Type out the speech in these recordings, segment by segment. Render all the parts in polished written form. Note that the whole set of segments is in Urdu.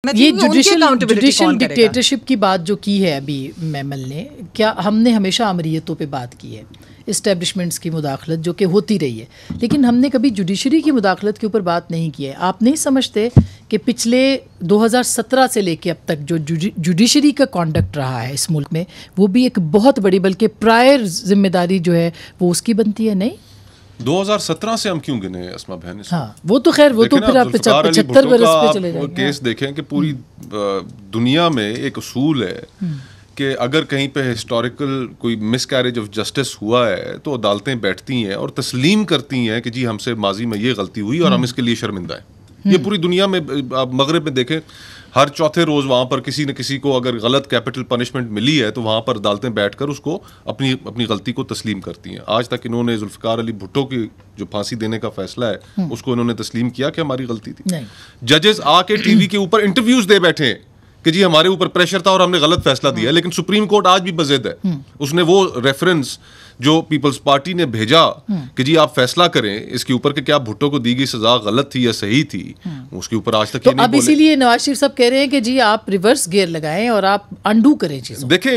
یہ جوڈیشل ڈکٹیٹرشپ کی بات جو کی ہے ابھی میمل نے، کیا ہم نے ہمیشہ امریتوں پہ بات کی ہے، اسٹیبلشمنٹس کی مداخلت جو کہ ہوتی رہی ہے، لیکن ہم نے کبھی جوڈیشری کی مداخلت کے اوپر بات نہیں کی ہے. آپ نہیں سمجھتے کہ پچھلے 2017 سے لے کے اب تک جو جوڈیشری کا کانڈکٹ رہا ہے اس ملک میں، وہ بھی ایک بہت بڑی بلکہ پرائر ذمہ داری جو ہے وہ اس کی بنتی ہے؟ نہیں 2017 سے ہم کیوں گنے اسما بہن؟ ہاں وہ تو خیر وہ تو پھر آپ 75 برس پہ چلے جائیں. کیس دیکھیں کہ پوری دنیا میں ایک اصول ہے کہ اگر کہیں پہ ہسٹوریکل کوئی مس کیریج آف جسٹس ہوا ہے تو عدالتیں بیٹھتی ہیں اور تسلیم کرتی ہیں کہ جی ہم سے ماضی میں یہ غلطی ہوئی اور ہم اس کے لیے شرمندہ ہیں. یہ پوری دنیا میں، آپ مغرب میں دیکھیں، ہر چوتھے روز وہاں پر کسی نہ کسی کو اگر غلط کیپٹل پنشمنٹ ملی ہے تو وہاں پر عدالتیں بیٹھ کر اس کو اپنی غلطی کو تسلیم کرتی ہیں. آج تک انہوں نے ذوالفقار علی بھٹو کی جو پھانسی دینے کا فیصلہ ہے اس کو انہوں نے تسلیم کیا کہ ہماری غلطی تھی. ججز آ کے ٹی وی کے اوپر انٹرویوز دے بیٹھے ہیں کہ جی ہمارے اوپر پریشر تھا اور ہم نے غلط فیصلہ دیا، لیکن سپریم کورٹ آج بھی بضد ہے. اس نے وہ ریفرنس جو پیپلز پارٹی نے بھیجا کہ جی آپ فیصلہ کریں اس کے اوپر کہ کیا بھٹو کو دی گئی سزا غلط تھی یا صحیح تھی، اس کے اوپر آج تک یہ نہیں بولے. اب اسی لیے نواز شریف صاحب کہہ رہے ہیں کہ جی آپ ریورس گیئر لگائیں اور آپ انڈو کریں چیزوں. دیکھیں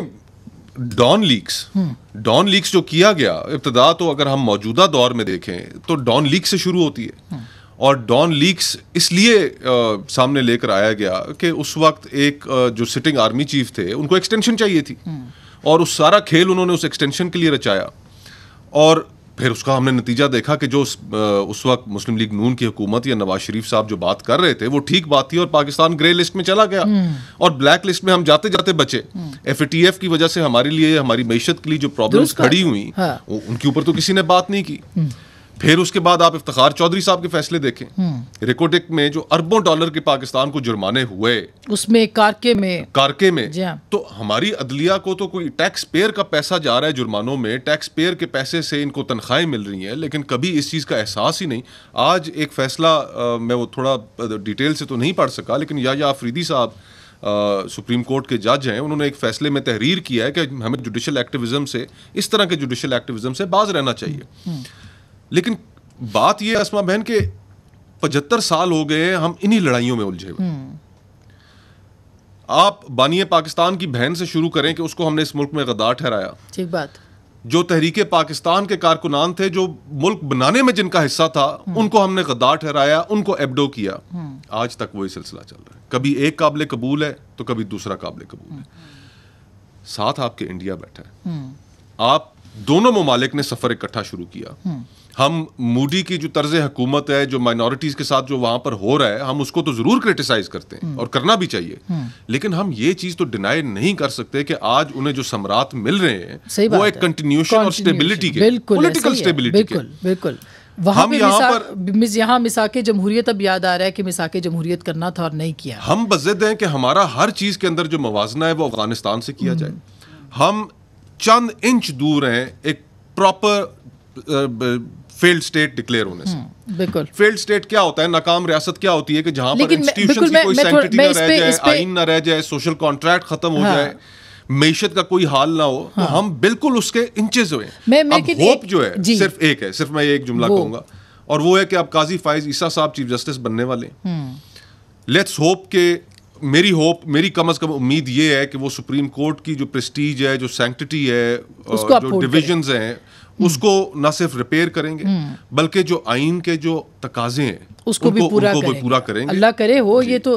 ڈان لیکس جو کیا گیا، ابتدا تو اگر ہم موجودہ دور میں دیکھیں تو ڈان لیکس سے شروع ہوتی ہے. اور ڈان لیکس اس لیے سامنے لے کر آیا گیا کہ اس وقت ایک جو سٹنگ آرمی چیف تھے ان کو ایکسٹینشن چاہیے تھی، اور اس سارا کھیل انہوں نے اس ایکسٹینشن کے لیے رچایا. اور پھر اس کا ہم نے نتیجہ دیکھا کہ جو اس وقت مسلم لیگ نون کی حکومت یا نواز شریف صاحب جو بات کر رہے تھے وہ ٹھیک بات تھی، اور پاکستان گرے لسٹ میں چلا گیا اور بلیک لسٹ میں ہم جاتے جاتے بچے. FATF کی وجہ سے ہمارے لیے، ہماری معیشت کے لیے جو پرابلمس کھڑی ہوئی ان کے اوپر تو کسی نے بات نہیں کی. پھر اس کے بعد آپ افتخار چودھری صاحب کے فیصلے دیکھیں، ریکوڈک میں جو اربوں ڈالر کے پاکستان کو جرمانے ہوئے، اس میں کارکے میں تو ہماری عدلیہ کو تو کوئی ٹیکس پیئر کا پیسہ جا رہا ہے جرمانوں میں، ٹیکس پیئر کے پیسے سے ان کو تنخواہیں مل رہی ہیں، لیکن کبھی اس چیز کا احساس ہی نہیں. آج ایک فیصلہ میں وہ تھوڑا ڈیٹیل سے تو نہیں پڑھ سکا، لیکن یا آفریدی صاحب سپریم کورٹ کے جج ہیں، انہوں نے ایک فیصلے میں تحریر کیا ہے کہ ہمیں جوڈیشل ایکٹیویزم سے، اس طرح کے جوڈیشل ایکٹیویزم سے باز رہنا چاہیے. لیکن بات یہ ہے اسما بہن کہ 75 سال ہو گئے ہیں ہم انہی لڑائیوں میں الجھے ہوئے. آپ بانی پاکستان کی بہن سے شروع کریں کہ اس کو ہم نے اس ملک میں غدار ٹھہرایا. ٹھیک بات. جو تحریک پاکستان کے کارکنان تھے، جو ملک بنانے میں جن کا حصہ تھا، ان کو ہم نے غدار ٹھہرایا، ان کو ایبڈو کیا. آج تک وہی سلسلہ چل رہا ہے. کبھی ایک قابل قبول ہے تو کبھی دوسرا قابل قبول ہے. ساتھ آپ کے انڈیا بیٹھا ہے. آپ دونوں ممالک نے سفر اکٹھا شروع کیا. ہم مودی کی جو طرز حکومت ہے، جو مائنورٹیز کے ساتھ جو وہاں پر ہو رہا ہے، ہم اس کو تو ضرور کرٹیسائز کرتے ہیں اور کرنا بھی چاہیے، لیکن ہم یہ چیز تو ڈینائی نہیں کر سکتے کہ آج انہیں جو ثمرات مل رہے ہیں وہ ایک کنٹینیوشن اور اسٹیبلٹی کے، پولیٹیکل اسٹیبلٹی کے. بالکل. ہم یہاں مساک جمہوریت اب یاد آ رہا ہے کہ مساک جمہوریت کرنا تھا اور نہیں کیا. ہم بضد ہیں کہ ہمارا ہر چیز کے اندر جو موازنہ ہے وہ افغانستان سے کیا جائے. ہم چند انچ دور ہیں ایک پراپر فیلڈ اسٹیٹ ڈکلیئر ہونے سے. بالکل. فیلڈ اسٹیٹ کیا ہوتا ہے؟ ناکام ریاست کیا ہوتی ہے کہ جہاں پر انسٹیٹیوشنز کی کوئی سینکٹی نہ رہ جائے، آئین نہ رہ جائے، سوشل کانٹریکٹ ختم ہو جائے، معیشت کا کوئی حال نہ ہو. تو ہم بالکل اس کے انچز ہوئے. اب ہوپ جو ہے صرف ایک ہے، صرف میں ایک جملہ کہوں گا، اور وہ ہے کہ اب قاضی فائز عیسیٰ صاحب چیف جسٹس بننے والے ہیں. لیٹس ہوپ کہ میری کم از کم امید یہ ہے کہ وہ سپریم کورٹ کی جو پریسٹیج ہے، جو سینکٹی ہے، جو ڈویژنز ہیں، اس کو نہ صرف ریپیئر کریں گے بلکہ جو آئین کے جو تقاضے ہیں اس کو بھی پورا کریں گے. اللہ کرے ہو. یہ تو